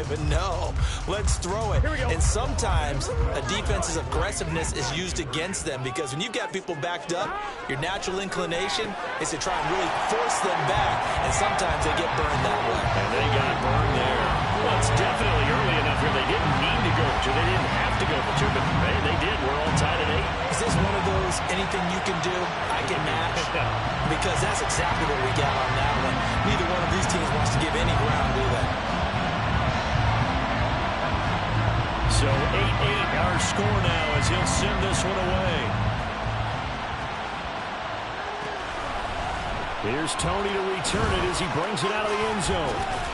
play, but no, let's throw it. And sometimes a defense's aggressiveness is used against them because when you've got people backed up, your natural inclination is to try and really force them back, and sometimes they get burned that way. And they got burned there. Well, it's definitely early enough here. They didn't need to go for two. They didn't have to go for two, but man, they did. We're all tied at 8. Is this one of those anything you can do, I can match? Because that's exactly what we got on that one. Neither one of these teams wants to give any ground, do they? So 8-8 our score now as he'll send this one away. Here's Tony to return it as he brings it out of the end zone.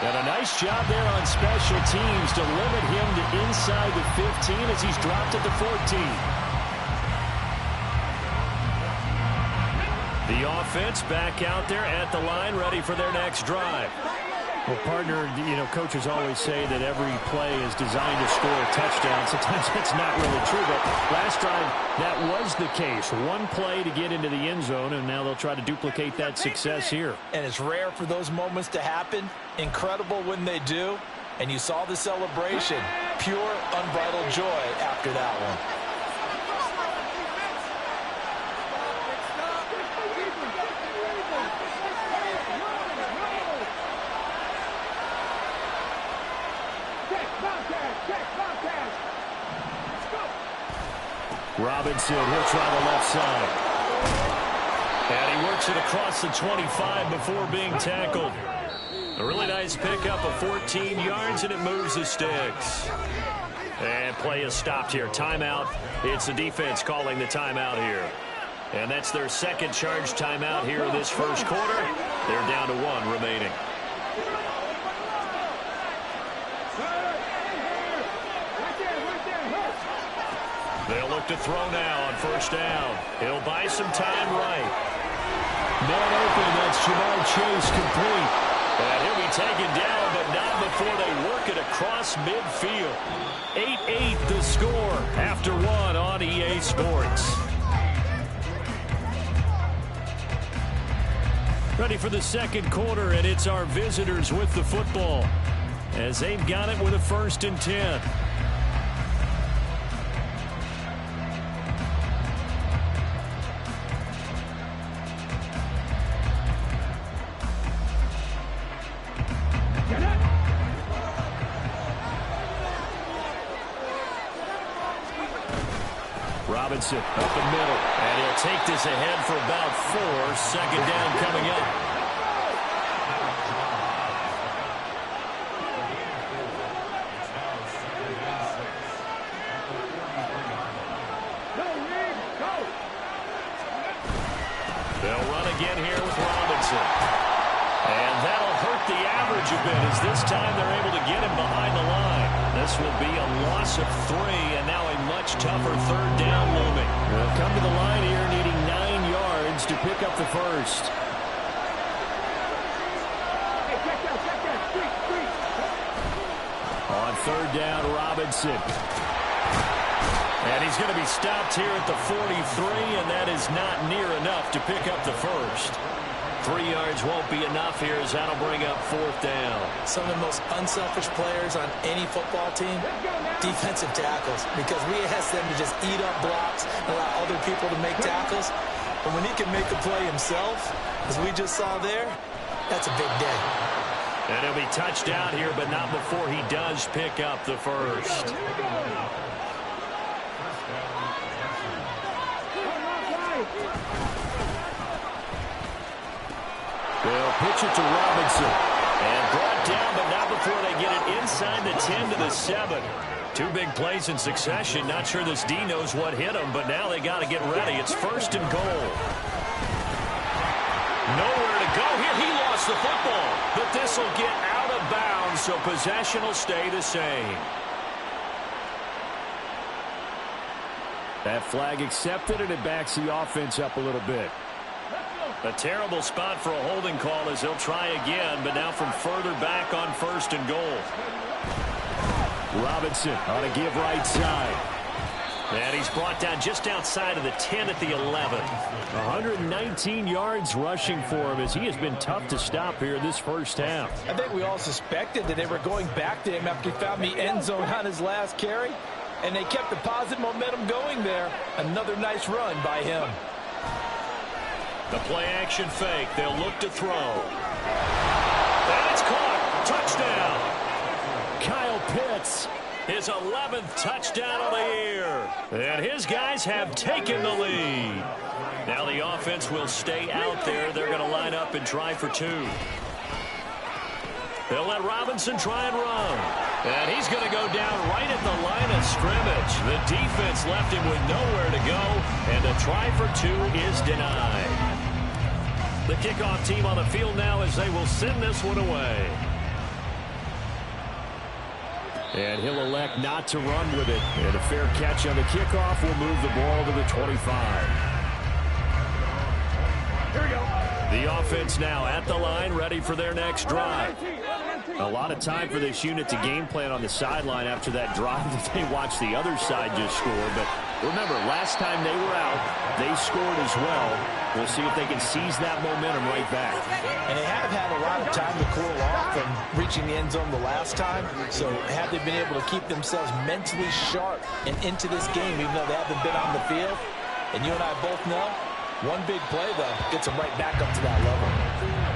And a nice job there on special teams to limit him to inside the 15 as he's dropped at the 14. The offense back out there at the line, ready for their next drive. Well, partner, you know, coaches always say that every play is designed to score a touchdown. Sometimes that's not really true, but last drive, that was the case. One play to get into the end zone, and now they'll try to duplicate that success here. And it's rare for those moments to happen. Incredible when they do. And you saw the celebration. Pure, unbridled joy after that one. Robinson, he'll try the left side. And he works it across the 25 before being tackled. A really nice pickup of 14 yards, and it moves the sticks. And play is stopped here. Timeout. It's the defense calling the timeout here. And that's their second charge timeout here in this first quarter. They're down to 1 remaining. They'll look to throw now on first down. He'll buy some time right. Man open, that's Jamar Chase complete. And he'll be taken down, but not before they work it across midfield. 8-8 the score after 1 on EA Sports. Ready for the second quarter, and it's our visitors with the football as they've got it with a 1st and 10. Robinson up the middle, and he'll take this ahead for about 4. Second down coming up. They'll run again here with Robinson. And that'll hurt the average a bit as this time they're able to get him behind the line. This will be a loss of 3, and now a much tougher 3rd down looming. They'll come to the line here needing 9 yards to pick up the first. On 3rd down, Robinson. And he's going to be stopped here at the 43, and that is not near enough to pick up the first. 3 yards won't be enough here as that'll bring up 4th down. Some of the most unselfish players on any football team, defensive tackles, because we ask them to just eat up blocks and allow other people to make tackles. But when he can make a play himself, as we just saw there, that's a big day. And he'll be touched out here, but not before he does pick up the first. They'll pitch it to Robinson. And brought down, but not before they get it inside the 10 to the 7. 2 big plays in succession. Not sure this D knows what hit him, but now they got to get ready. It's 1st and goal. Nowhere to go here. He lost the football, but this will get out of bounds, so possession will stay the same. That flag accepted, and it backs the offense up a little bit. A terrible spot for a holding call as they'll try again, but now from further back on 1st and goal. Robinson on a give right side. And he's brought down just outside of the 10 at the 11. 119 yards rushing for him as he has been tough to stop here this first half. I think we all suspected that they were going back to him after he found the end zone on his last carry. And they kept the positive momentum going there. Another nice run by him. The play action fake. They'll look to throw. And it's caught. Touchdown. Kyle Pitts. His 11th touchdown of the year. And his guys have taken the lead. Now the offense will stay out there. They're going to line up and try for two. They'll let Robinson try and run. And he's going to go down right at the line of scrimmage. The defense left him with nowhere to go. And a try for two is denied. The kickoff team on the field now as they will send this one away. And he'll elect not to run with it. And a fair catch on the kickoff will move the ball to the 25. Here we go. The offense now at the line, ready for their next drive. A lot of time for this unit to game plan on the sideline after that drive that they watched the other side just score. But remember, last time they were out, they scored as well. We'll see if they can seize that momentum right back. And they have had a lot of time to cool off from reaching the end zone the last time. So have they been able to keep themselves mentally sharp and into this game, even though they haven't been on the field? And you and I both know, one big play, though, gets them right back up to that level.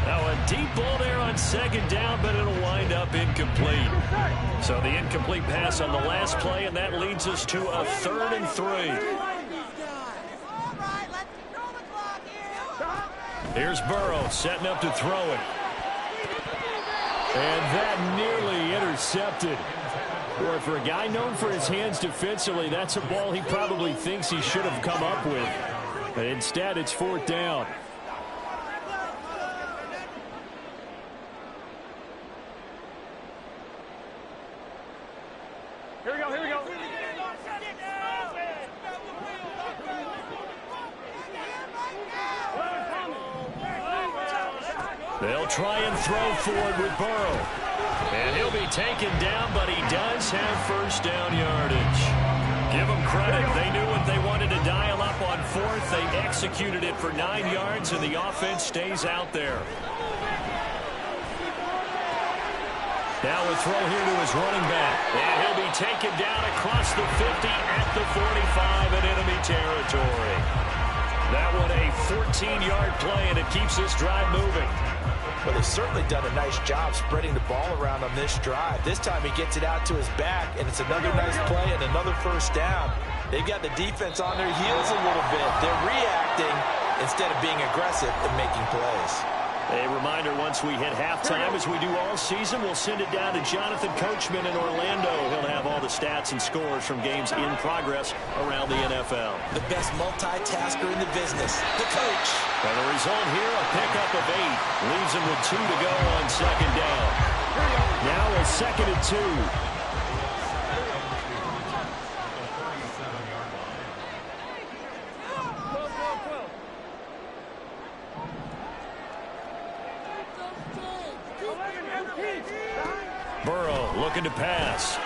Now a deep ball there on second down, but it'll wind up incomplete. So the incomplete pass on the last play, and that leads us to a 3rd and 3. Here's Burrow setting up to throw it. And that nearly intercepted. Boy, for a guy known for his hands defensively, that's a ball he probably thinks he should have come up with. But instead, it's 4th down. Here we go, here we go. They'll try and throw forward with Burrow. And he'll be taken down, but he does have first down yardage. Give them credit. They knew what they wanted to dial up on 4th. They executed it for 9 yards, and the offense stays out there. Now a throw here to his running back. And he'll be taken down across the 50 at the 45 in enemy territory. That one a 14-yard play, and it keeps this drive moving. Well, they've certainly done a nice job spreading the ball around on this drive. This time he gets it out to his back, and it's another nice play and another first down. They've got the defense on their heels a little bit. They're reacting instead of being aggressive and making plays. A reminder, once we hit halftime, as we do all season, we'll send it down to Jonathan Coachman in Orlando. He'll have all the stats and scores from games in progress around the NFL. The best multitasker in the business, the coach. And the result here, a pickup of 8. Leaves him with 2 to go on second down. Now a 2nd and 2. Burrow looking to pass.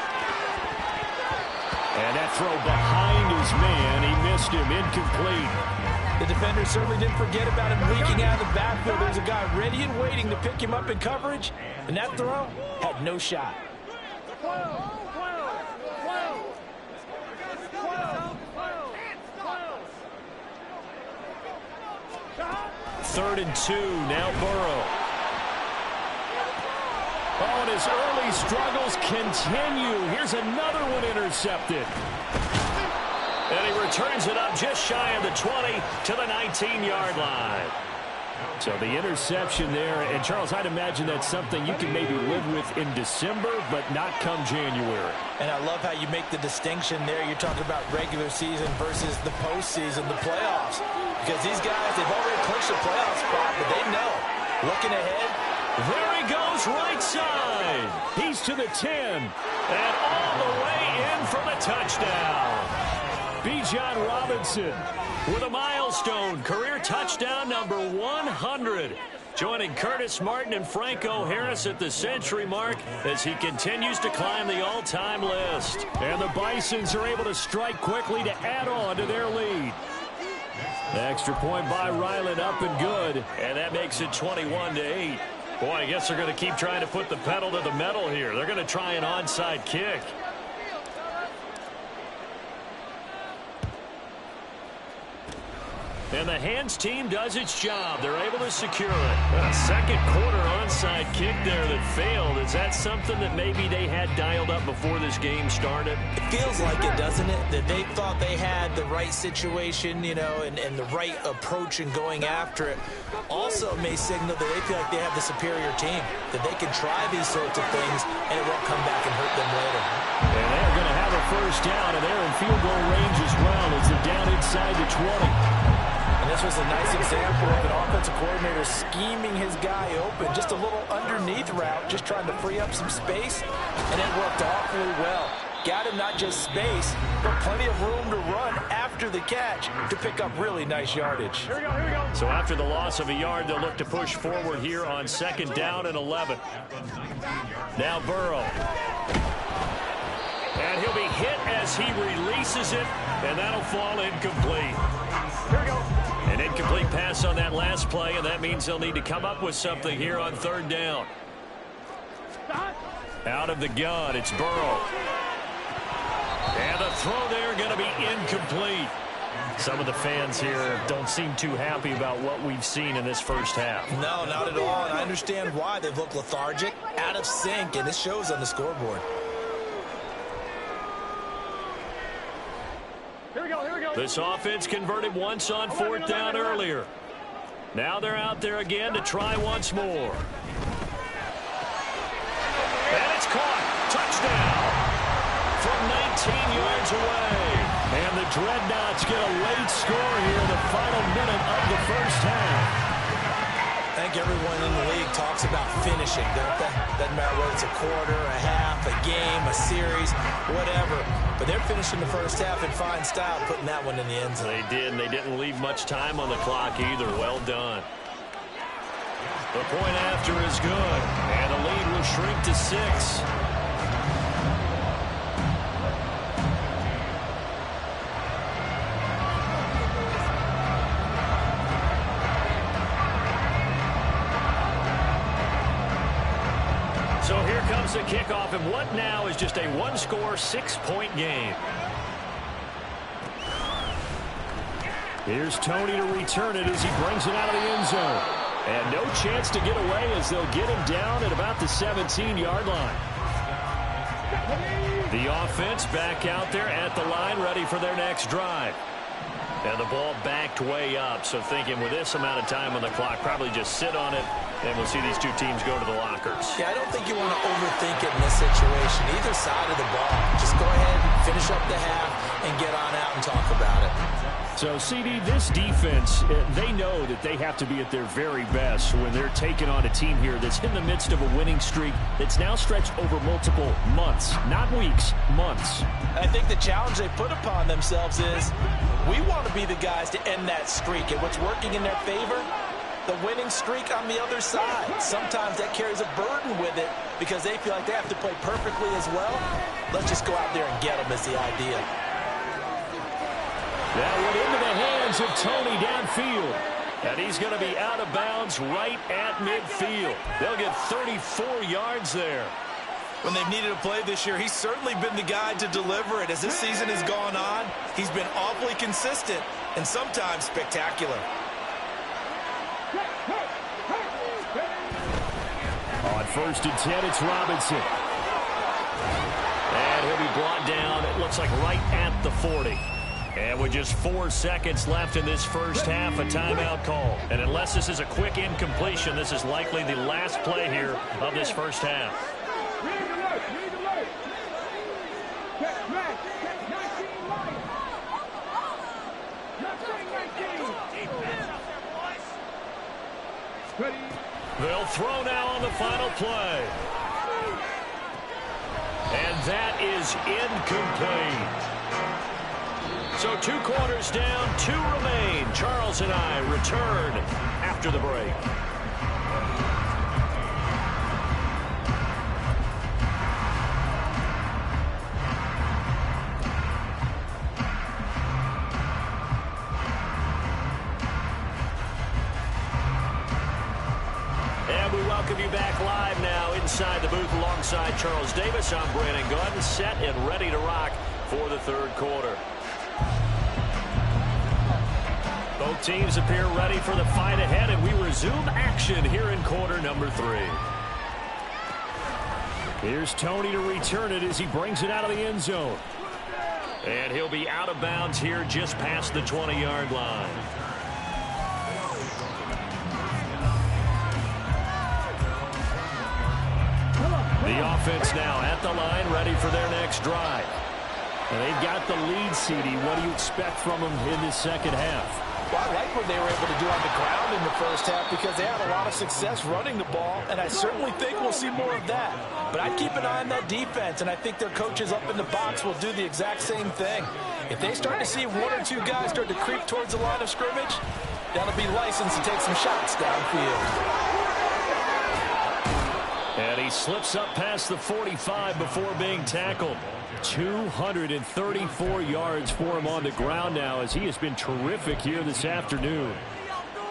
And that throw behind his man. He missed him. Incomplete. The defender certainly didn't forget about him leaking out of the backfield. There's a guy ready and waiting to pick him up in coverage. And that throw had no shot. 3rd and 2. Now Burrow. Oh, and his early struggles continue. Here's another one intercepted. And he returns it up just shy of the 20 to the 19-yard line. So the interception there. And, Charles, I'd imagine that's something you can maybe live with in December, but not come January. And I love how you make the distinction there. You're talking about regular season versus the postseason, the playoffs. Because these guys, they've already clinched a playoff spot, but they know. Looking ahead. There he goes, right side. He's to the 10. And all the way in for the touchdown. Bijan Robinson with a milestone career touchdown number 100. Joining Curtis Martin and Franco Harris at the century mark as he continues to climb the all-time list. And the Bisons are able to strike quickly to add on to their lead. The extra point by Ryland up and good, and that makes it 21-8. Boy, I guess they're going to keep trying to put the pedal to the metal here. They're going to try an onside kick. And the hands team does its job. They're able to secure it. A second quarter onside kick there that failed. Is that something that maybe they had dialed up before this game started? It feels like it, doesn't it? That they thought they had the right situation, you know, and the right approach in going after it. Also, it may signal that they feel like they have the superior team, that they can try these sorts of things, and it won't come back and hurt them later. And they're going to have a first down, and they're in field goal range as well as they're down inside the 20. And this was a nice example of an offensive coordinator scheming his guy open. Just a little underneath route, just trying to free up some space, and it worked awfully well. Got him not just space, but plenty of room to run after the catch to pick up really nice yardage. Here we go. So after the loss of a yard, they'll look to push forward here on 2nd down and 11. Now Burrow. And he'll be hit as he releases it, and that'll fall incomplete. Here we go. An incomplete pass on that last play, and that means they'll need to come up with something here on 3rd down. Out of the gun, it's Burrow. And the throw there going to be incomplete. Some of the fans here don't seem too happy about what we've seen in this first half. No, not at all, and I understand why. They've looked lethargic, out of sync, and it shows on the scoreboard. Here we go. This offense converted once on 4th down earlier. Now they're out there again to try once more. And it's caught. Touchdown. From 19 yards away. And the Dreadnoughts get a late score here in the final minute of the first half. I think everyone in the league talks about finishing, don't they? Doesn't matter whether it's a quarter, a half, a game, a series, whatever. But they're finishing the first half in fine style, putting that one in the end zone. They did, and they didn't leave much time on the clock either. Well done. The point after is good, and the lead will shrink to 6. So here comes the kickoff, and what now is just a one-score, 6-point game. Here's Tony to return it as he brings it out of the end zone. And no chance to get away as they'll get him down at about the 17-yard line. The offense back out there at the line, ready for their next drive. And the ball backed way up, so thinking with this amount of time on the clock, probably just sit on it, and we'll see these two teams go to the lockers. Yeah, I don't think you want to overthink it in this situation. Either side of the ball. Just go ahead, finish up the half, and get on out and talk about it. So, CD, this defense, they know that they have to be at their very best when they're taking on a team here that's in the midst of a winning streak that's now stretched over multiple months, not weeks, months. I think the challenge they put upon themselves is we want to be the guys to end that streak. And what's working in their favor? The winning streak on the other side. Sometimes that carries a burden with it because they feel like they have to play perfectly as well. Let's just go out there and get them is the idea. That went into the hands of Tony downfield. And he's going to be out of bounds right at midfield. They'll get 34 yards there. When they've needed a play this year, he's certainly been the guy to deliver it. As this season has gone on, he's been awfully consistent and sometimes spectacular. On 1st and 10, it's Robinson. And he'll be brought down, it looks like right at the 40. And with just 4 seconds left in this first half, a timeout call. And unless this is a quick incompletion, this is likely the last play here of this first half. They'll throw now on the final play. And that is incomplete. So 2 quarters down, 2 remain. Charles and I return after the break. welcome you back live now inside the booth alongside Charles Davis. I'm Brandon Gunn, set and ready to rock for the third quarter. Both teams appear ready for the fight ahead, and we resume action here in quarter number 3. Here's Tony to return it as he brings it out of the end zone. And he'll be out of bounds here just past the 20-yard line. The offense now at the line, ready for their next drive. And they've got the lead, CD. What do you expect from them in this second half? Well, I like what they were able to do on the ground in the first half because they had a lot of success running the ball, and I certainly think we'll see more of that. But I'd keep an eye on that defense, and I think their coaches up in the box will do the exact same thing. If they start to see one or two guys start to creep towards the line of scrimmage, that'll be licensed to take some shots downfield. And he slips up past the 45 before being tackled. 234 yards for him on the ground now as he has been terrific here this afternoon.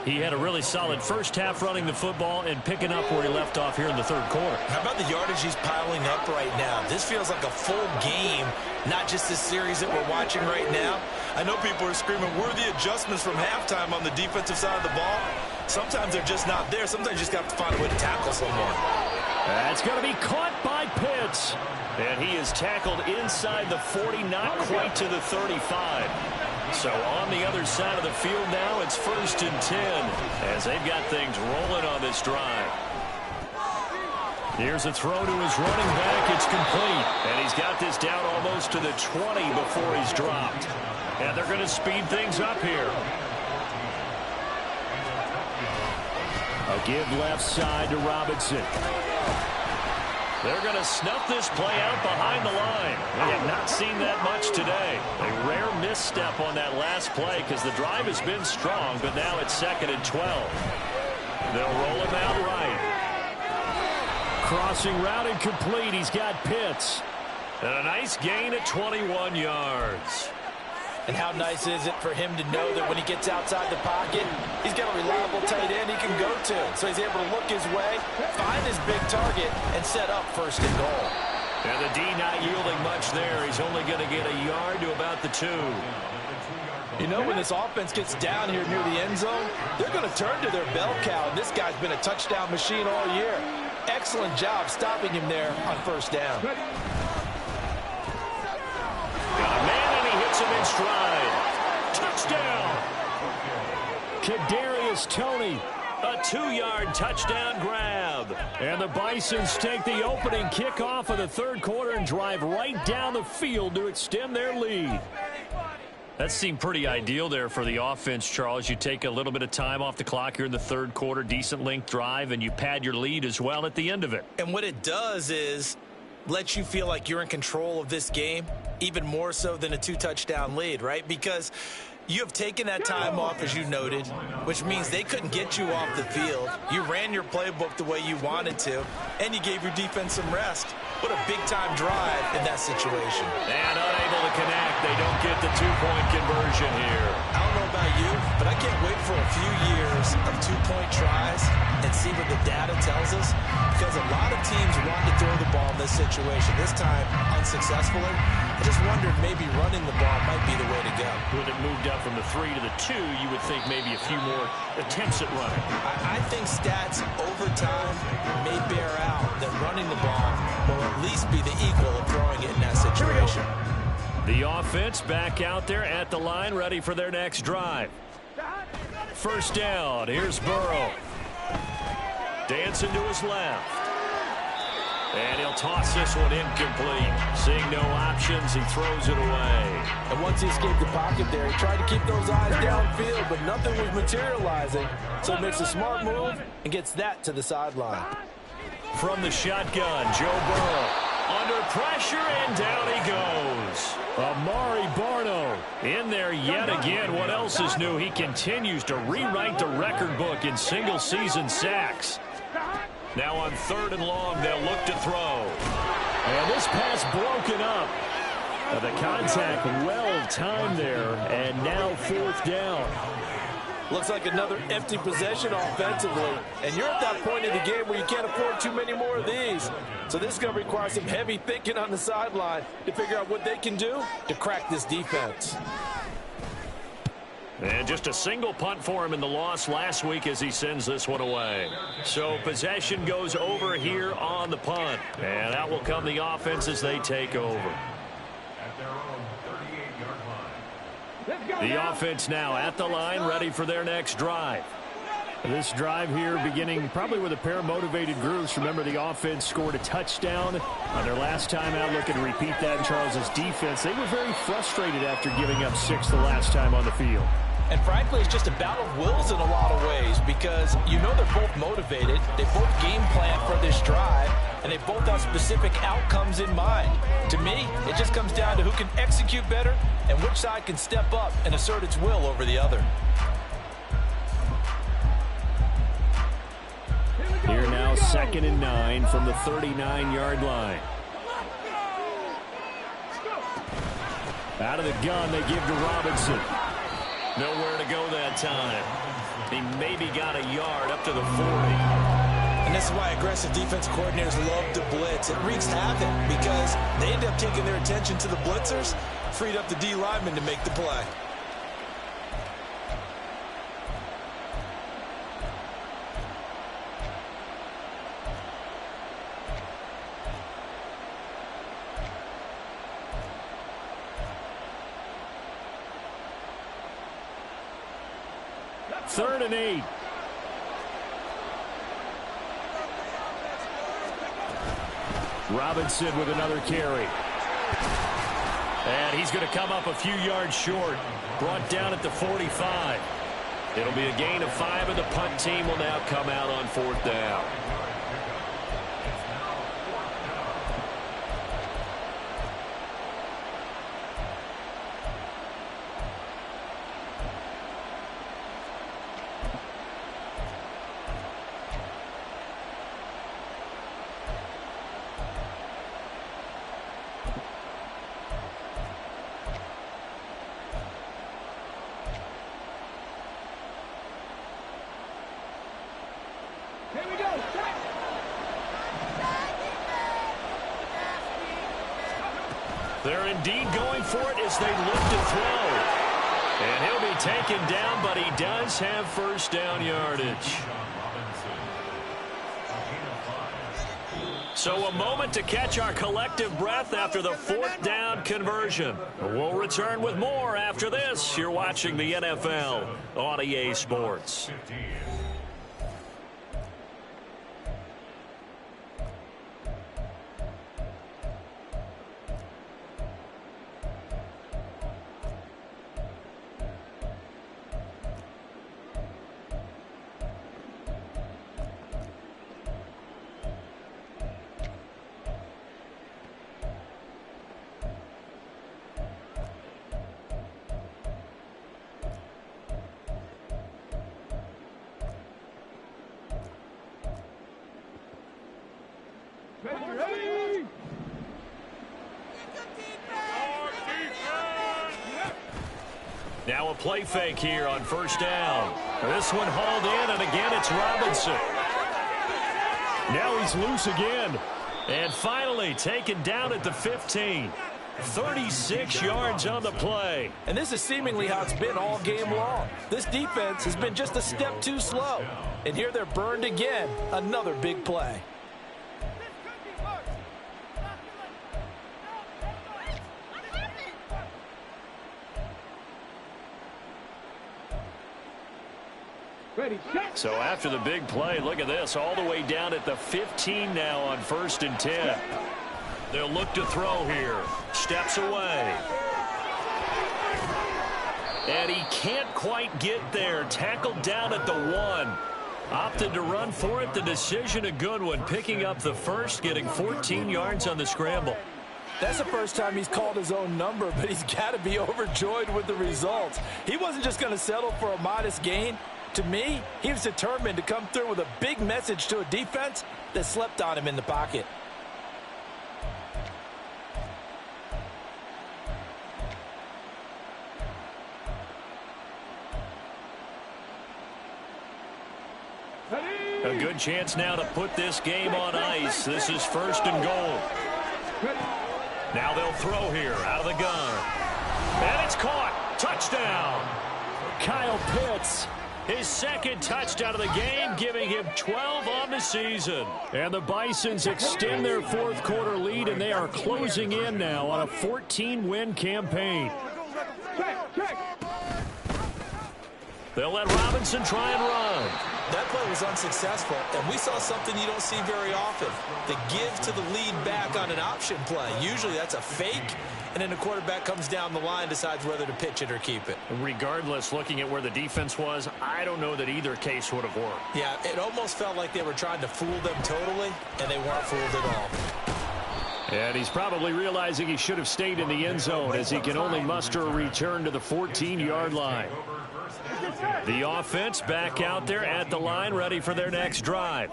He had a really solid first half running the football and picking up where he left off here in the third quarter. How about the yardage he's piling up right now? This feels like a full game, not just this series that we're watching right now. I know people are screaming, where are the adjustments from halftime on the defensive side of the ball? Sometimes they're just not there. Sometimes you just got to find a way to tackle someone. That's going to be caught by Pitts. And he is tackled inside the 40, not quite to the 35. So on the other side of the field now, it's 1st and 10 as they've got things rolling on this drive. Here's a throw to his running back. It's complete. And he's got this down almost to the 20 before he's dropped. And they're going to speed things up here. A give left side to Robinson. They're going to snuff this play out behind the line. We have not seen that much today. A rare misstep on that last play because the drive has been strong, but now it's 2nd and 12. They'll roll him out right. Crossing route incomplete. He's got Pitts. And a nice gain at 21 yards. And how nice is it for him to know that when he gets outside the pocket, he's got a reliable tight end he can go to. So he's able to look his way, find his big target, and set up 1st and goal. And the D not yielding much there. He's only going to get a yard to about the 2. You know, when this offense gets down here near the end zone, they're going to turn to their bell cow. And this guy's been a touchdown machine all year. Excellent job stopping him there on 1st down. Got a man, and he hits him in stride. Touchdown! Kadarius Toney, a 2-yard touchdown grab. And the Bisons take the opening kickoff of the third quarter and drive right down the field to extend their lead. That seemed pretty ideal there for the offense, Charles. You take a little bit of time off the clock here in the third quarter, decent length drive, and you pad your lead as well at the end of it. And what it does is let you feel like you're in control of this game, even more so than a 2-touchdown lead, right? Because you have taken that time off, as you noted, which means they couldn't get you off the field. You ran your playbook the way you wanted to, and you gave your defense some rest. What a big-time drive in that situation. And unable to connect. They don't get the 2-point conversion here. I don't know about you, but I can't wait for a few years of 2-point tries and see what the data tells us, because a lot of teams want to throw the ball in this situation. This time, unsuccessfully. I just wondered maybe running the ball might be the way to go. With it moved up from the 3 to the 2, you would think maybe a few more attempts at running. I think stats over time may bear out that running the ball will at least be the equal of throwing it in that situation. The offense back out there at the line, ready for their next drive. 1st down. Here's Burrow. Dancing to his left. And he'll toss this one incomplete. Seeing no options, he throws it away. And once he escaped the pocket there, he tried to keep those eyes downfield, but nothing was materializing. So he makes a smart move and gets that to the sideline. From the shotgun, Joe Burrow. Under pressure, and down he goes. Amari Barno in there yet again. What else is new? He continues to rewrite the record book in single-season sacks. Now on 3rd and long, they'll look to throw. And this pass broken up. The contact well timed there, and now 4th down. Looks like another empty possession offensively. And you're at that point in the game where you can't afford too many more of these. So this is going to require some heavy thinking on the sideline to figure out what they can do to crack this defense. And just a single punt for him in the loss last week as he sends this one away. So possession goes over here on the punt. And that will come the offense as they take over. The offense now at the line, ready for their next drive. This drive here beginning probably with a pair of motivated groups. Remember, the offense scored a touchdown on their last time out. Looking to repeat that in Charles's defense. They were very frustrated after giving up 6 the last time on the field. And frankly, it's just a battle of wills in a lot of ways because you know they're both motivated. They both game plan for this drive, and they both have specific outcomes in mind. To me, it just comes down to who can execute better and which side can step up and assert its will over the other. Here now, 2nd and 9 from the 39-yard line. Out of the gun, they give to Robinson. Nowhere to go that time. He maybe got a yard up to the 40. And this is why aggressive defense coordinators love to blitz. It wreaks havoc because they end up taking their attention to the blitzers, freed up the D lineman to make the play. Third and 8. Robinson with another carry. And he's going to come up a few yards short. Brought down at the 45. It'll be a gain of 5, and the punt team will now come out on 4th down. They're indeed going for it as they look to throw. And he'll be taken down, but he does have first down yardage. So a moment to catch our collective breath after the 4th down conversion. We'll return with more after this. You're watching the NFL on EA Sports. Now a play fake here on first down. This one hauled in, and again it's Robinson. Now he's loose again. And finally taken down at the 15. 36 yards on the play. And this is seemingly how it's been all game long. This defense has been just a step too slow. And here they're burned again. Another big play. So after the big play, look at this, all the way down at the 15 now on 1st and 10. They'll look to throw here. Steps away. And he can't quite get there. Tackled down at the 1. Opted to run for it. The decision a good one. Picking up the first, getting 14 yards on the scramble. That's the first time he's called his own number, but he's got to be overjoyed with the results. He wasn't just going to settle for a modest gain. To me, he was determined to come through with a big message to a defense that slept on him in the pocket. A good chance now to put this game on ice. This is 1st and goal. Now they'll throw here out of the gun. And it's caught. Touchdown. Kyle Pitts. His 2nd touchdown of the game, giving him 12 on the season. And the Bisons extend their 4th quarter lead, and they are closing in now on a 14-win campaign. They'll let Robinson try and run. That play was unsuccessful, and we saw something you don't see very often. The give to the lead back on an option play. Usually that's a fake, and then the quarterback comes down the line, decides whether to pitch it or keep it. Regardless, looking at where the defense was, I don't know that either case would have worked. Yeah, it almost felt like they were trying to fool them totally, and they weren't fooled at all. And he's probably realizing he should have stayed in the end zone as he can only muster a return to the 14-yard line. The offense back out there at the line, ready for their next drive.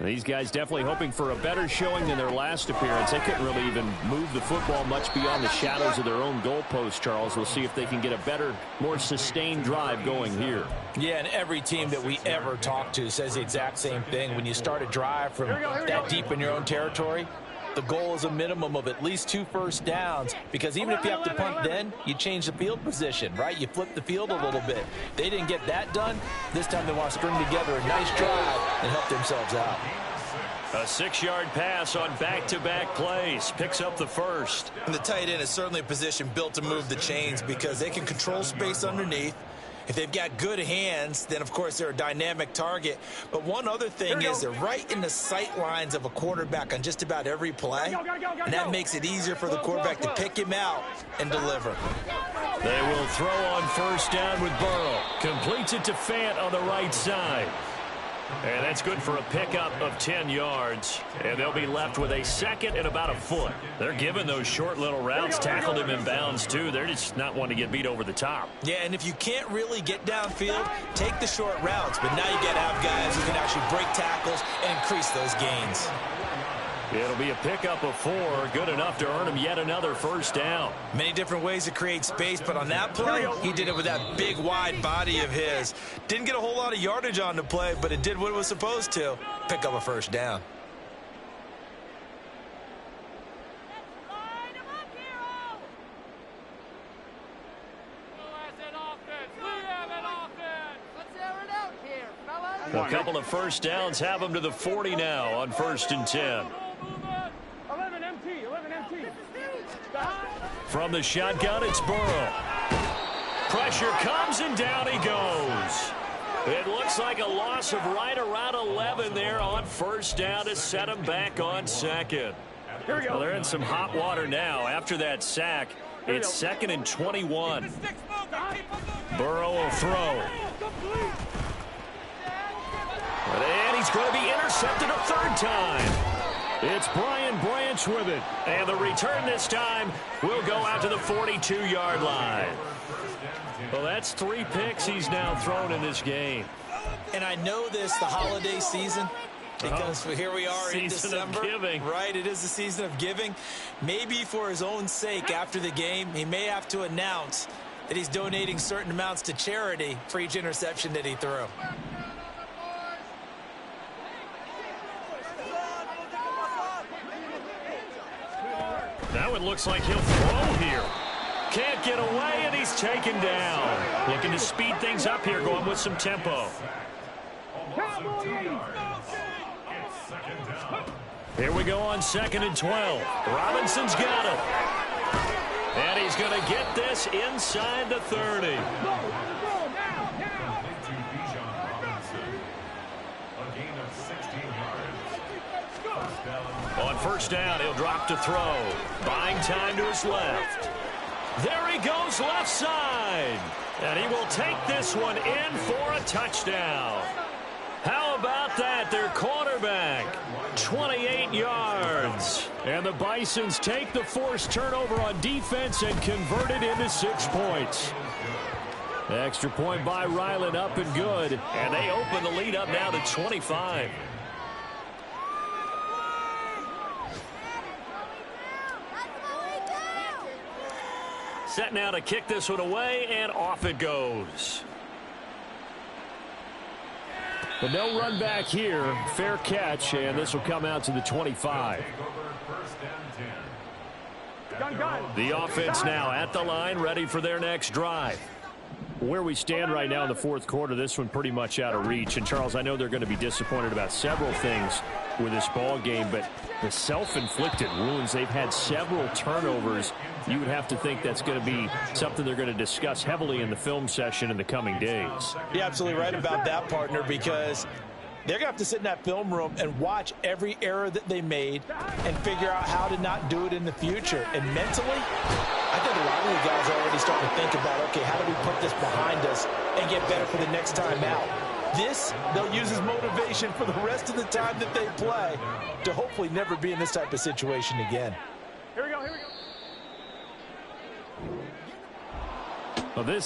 These guys definitely hoping for a better showing than their last appearance. They couldn't really even move the football much beyond the shadows of their own goalpost, Charles. We'll see if they can get a better, more sustained drive going here. Yeah, and every team that we ever talk to says the exact same thing. When you start a drive from that deep in your own territory, the goal is a minimum of at least 2 first downs, because even if you have to punt then, you change the field position, right? You flip the field a little bit. They didn't get that done. This time they want to string together a nice drive and help themselves out. A 6-yard pass on back-to-back plays. Picks up the 1st. And the tight end is certainly a position built to move the chains because they can control space underneath. If they've got good hands, then, of course, they're a dynamic target. But one other thing is they're right in the sight lines of a quarterback on just about every play. And that makes it easier for the quarterback to pick him out and deliver. They will throw on 1st down with Burrow. Completes it to Fant on the right side. And that's good for a pickup of 10 yards. And they'll be left with a 2nd and about a foot. They're giving those short little routes. Tackled him in bounds, too. They're just not wanting to get beat over the top. Yeah, and if you can't really get downfield, take the short routes. But now you got to have guys who can actually break tackles and increase those gains. It'll be a pickup of 4, good enough to earn him yet another 1st down. Many different ways to create space, but on that play, he did it with that big, wide body of his. Didn't get a whole lot of yardage on the play, but it did what it was supposed to. Pick up a 1st down. A couple of 1st downs have them to the 40 now on 1st and 10. 11 MT. From the shotgun, it's Burrow. Pressure comes and down he goes. It looks like a loss of right around 11 there on 1st down to set him back on 2nd. Well, they're in some hot water now after that sack. It's 2nd and 21. Burrow will throw. And he's going to be intercepted a 3rd time. It's Brian Branch with it. And the return this time will go out to the 42-yard line. Well, that's 3 picks he's now thrown in this game. And I know this, the holiday season, because here we are in December. Season of giving. Right, it is the season of giving. Maybe for his own sake after the game, he may have to announce that he's donating certain amounts to charity for each interception that he threw. Now it looks like he'll throw here. Can't get away, and he's taken down. Looking to speed things up here, going with some tempo. Here we go on 2nd and 12. Robinson's got it. And he's going to get this inside the 30. On 1st down, he'll drop to throw. Buying time to his left. There he goes left side. And he will take this one in for a touchdown. How about that? Their quarterback, 28 yards. And the Bisons take the forced turnover on defense and convert it into 6 points. Extra point by Ryland, up and good. And they open the lead up now to 25. Set now to kick this one away, and off it goes. But no run back here. Fair catch, and this will come out to the 25. The offense now at the line, ready for their next drive. Where we stand right now in the fourth quarter, this one pretty much out of reach. And, Charles, I know they're going to be disappointed about several things with this ball game, but the self-inflicted wounds, they've had several turnovers. You would have to think that's going to be something they're going to discuss heavily in the film session in the coming days. You're absolutely right about that, partner, because they're going to have to sit in that film room and watch every error that they made and figure out how to not do it in the future. And mentally, I think a lot of the guys are already starting to think about, okay, how do we put this behind us and get better for the next time out? This, they'll use as motivation for the rest of the time that they play to hopefully never be in this type of situation again. Here we go, here we go. Well, this